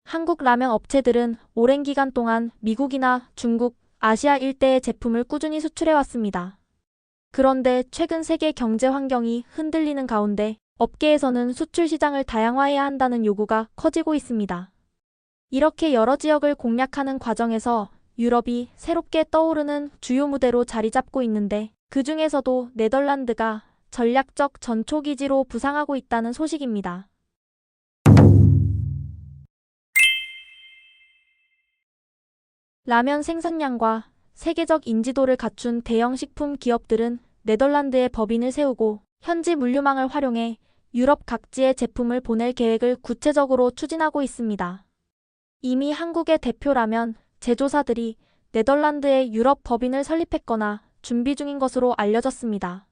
한국 라면 업체들은 오랜 기간 동안 미국이나 중국, 아시아 일대의 제품을 꾸준히 수출해왔습니다. 그런데 최근 세계 경제 환경이 흔들리는 가운데 업계에서는 수출 시장을 다양화해야 한다는 요구가 커지고 있습니다. 이렇게 여러 지역을 공략하는 과정에서 유럽이 새롭게 떠오르는 주요 무대로 자리 잡고 있는데, 그 중에서도 네덜란드가 전략적 전초기지로 부상하고 있다는 소식입니다. 라면 생산량과 세계적 인지도를 갖춘 대형 식품 기업들은 네덜란드에 법인을 세우고 현지 물류망을 활용해 유럽 각지에 제품을 보낼 계획을 구체적으로 추진하고 있습니다. 이미 한국의 대표 라면 제조사들이 네덜란드에 유럽 법인을 설립했거나 준비 중인 것으로 알려졌습니다.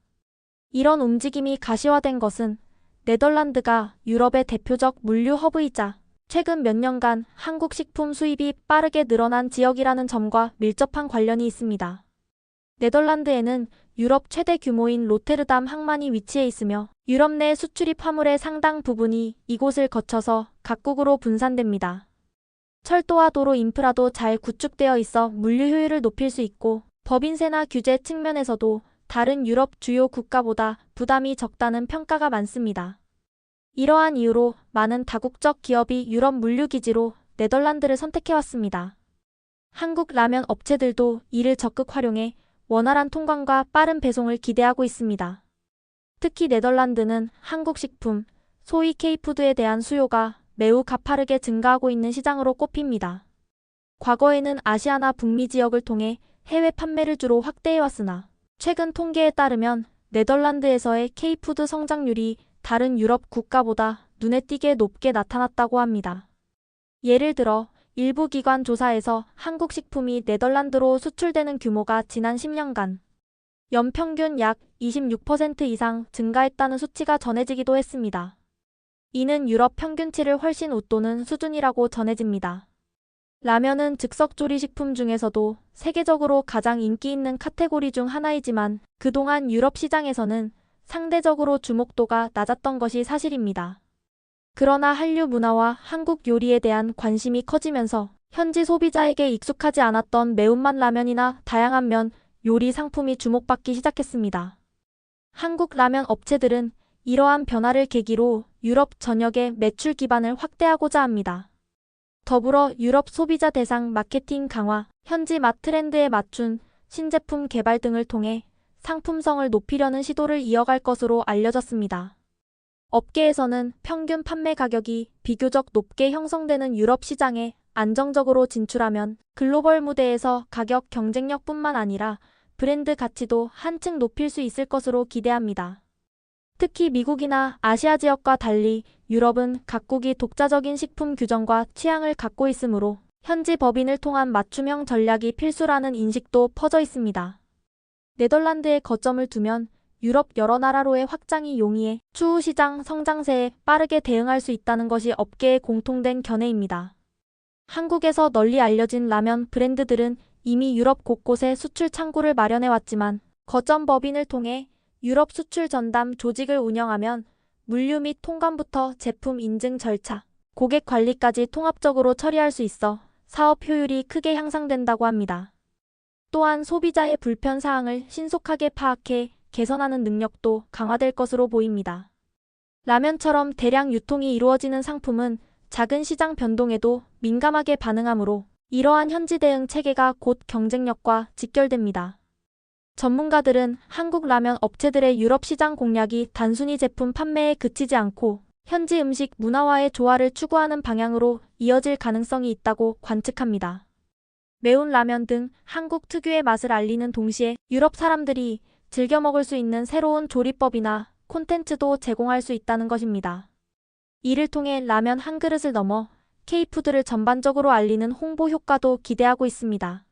이런 움직임이 가시화된 것은 네덜란드가 유럽의 대표적 물류 허브이자 최근 몇 년간 한국 식품 수입이 빠르게 늘어난 지역이라는 점과 밀접한 관련이 있습니다. 네덜란드에는 유럽 최대 규모인 로테르담 항만이 위치해 있으며 유럽 내 수출입 화물의 상당 부분이 이곳을 거쳐서 각국으로 분산됩니다. 철도와 도로 인프라도 잘 구축되어 있어 물류 효율을 높일 수 있고, 법인세나 규제 측면에서도 다른 유럽 주요 국가보다 부담이 적다는 평가가 많습니다. 이러한 이유로 많은 다국적 기업이 유럽 물류기지로 네덜란드를 선택해왔습니다. 한국 라면 업체들도 이를 적극 활용해 원활한 통관과 빠른 배송을 기대하고 있습니다. 특히 네덜란드는 한국 식품, 소위 K푸드에 대한 수요가 매우 가파르게 증가하고 있는 시장으로 꼽힙니다. 과거에는 아시아나 북미 지역을 통해 해외 판매를 주로 확대해왔으나, 최근 통계에 따르면 네덜란드에서의 K푸드 성장률이 다른 유럽 국가보다 눈에 띄게 높게 나타났다고 합니다. 예를 들어 일부 기관 조사에서 한국 식품이 네덜란드로 수출되는 규모가 지난 10년간 연평균 약 26% 이상 증가했다는 수치가 전해지기도 했습니다. 이는 유럽 평균치를 훨씬 웃도는 수준이라고 전해집니다. 라면은 즉석조리식품 중에서도 세계적으로 가장 인기 있는 카테고리 중 하나이지만 그동안 유럽 시장에서는 상대적으로 주목도가 낮았던 것이 사실입니다. 그러나 한류 문화와 한국 요리에 대한 관심이 커지면서 현지 소비자에게 익숙하지 않았던 매운맛 라면이나 다양한 면, 요리 상품이 주목받기 시작했습니다. 한국 라면 업체들은 이러한 변화를 계기로 유럽 전역의 매출 기반을 확대하고자 합니다. 더불어 유럽 소비자 대상 마케팅 강화, 현지 맛 트렌드에 맞춘 신제품 개발 등을 통해 상품성을 높이려는 시도를 이어갈 것으로 알려졌습니다. 업계에서는 평균 판매 가격이 비교적 높게 형성되는 유럽 시장에 안정적으로 진출하면 글로벌 무대에서 가격 경쟁력뿐만 아니라 브랜드 가치도 한층 높일 수 있을 것으로 기대합니다. 특히 미국이나 아시아 지역과 달리 유럽은 각국이 독자적인 식품 규정과 취향을 갖고 있으므로 현지 법인을 통한 맞춤형 전략이 필수라는 인식도 퍼져 있습니다. 네덜란드에 거점을 두면 유럽 여러 나라로의 확장이 용이해 추후 시장 성장세에 빠르게 대응할 수 있다는 것이 업계의 공통된 견해입니다. 한국에서 널리 알려진 라면 브랜드들은 이미 유럽 곳곳에 수출 창구를 마련해왔지만, 거점 법인을 통해 유럽 수출 전담 조직을 운영하면 물류 및 통관부터 제품 인증 절차, 고객 관리까지 통합적으로 처리할 수 있어 사업 효율이 크게 향상된다고 합니다. 또한 소비자의 불편 사항을 신속하게 파악해 개선하는 능력도 강화될 것으로 보입니다. 라면처럼 대량 유통이 이루어지는 상품은 작은 시장 변동에도 민감하게 반응하므로 이러한 현지 대응 체계가 곧 경쟁력과 직결됩니다. 전문가들은 한국 라면 업체들의 유럽 시장 공략이 단순히 제품 판매에 그치지 않고 현지 음식 문화와의 조화를 추구하는 방향으로 이어질 가능성이 있다고 관측합니다. 매운 라면 등 한국 특유의 맛을 알리는 동시에 유럽 사람들이 즐겨 먹을 수 있는 새로운 조리법이나 콘텐츠도 제공할 수 있다는 것입니다. 이를 통해 라면 한 그릇을 넘어 K푸드를 전반적으로 알리는 홍보 효과도 기대하고 있습니다.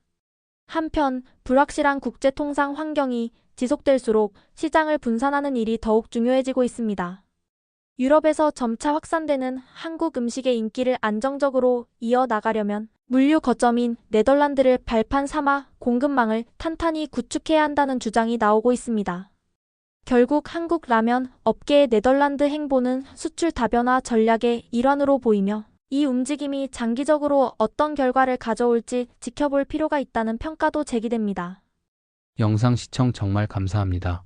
한편 불확실한 국제 통상 환경이 지속될수록 시장을 분산하는 일이 더욱 중요해지고 있습니다. 유럽에서 점차 확산되는 한국 음식의 인기를 안정적으로 이어나가려면 물류 거점인 네덜란드를 발판 삼아 공급망을 탄탄히 구축해야 한다는 주장이 나오고 있습니다. 결국 한국 라면 업계의 네덜란드 행보는 수출 다변화 전략의 일환으로 보이며 이 움직임이 장기적으로 어떤 결과를 가져올지 지켜볼 필요가 있다는 평가도 제기됩니다. 영상 시청 정말 감사합니다.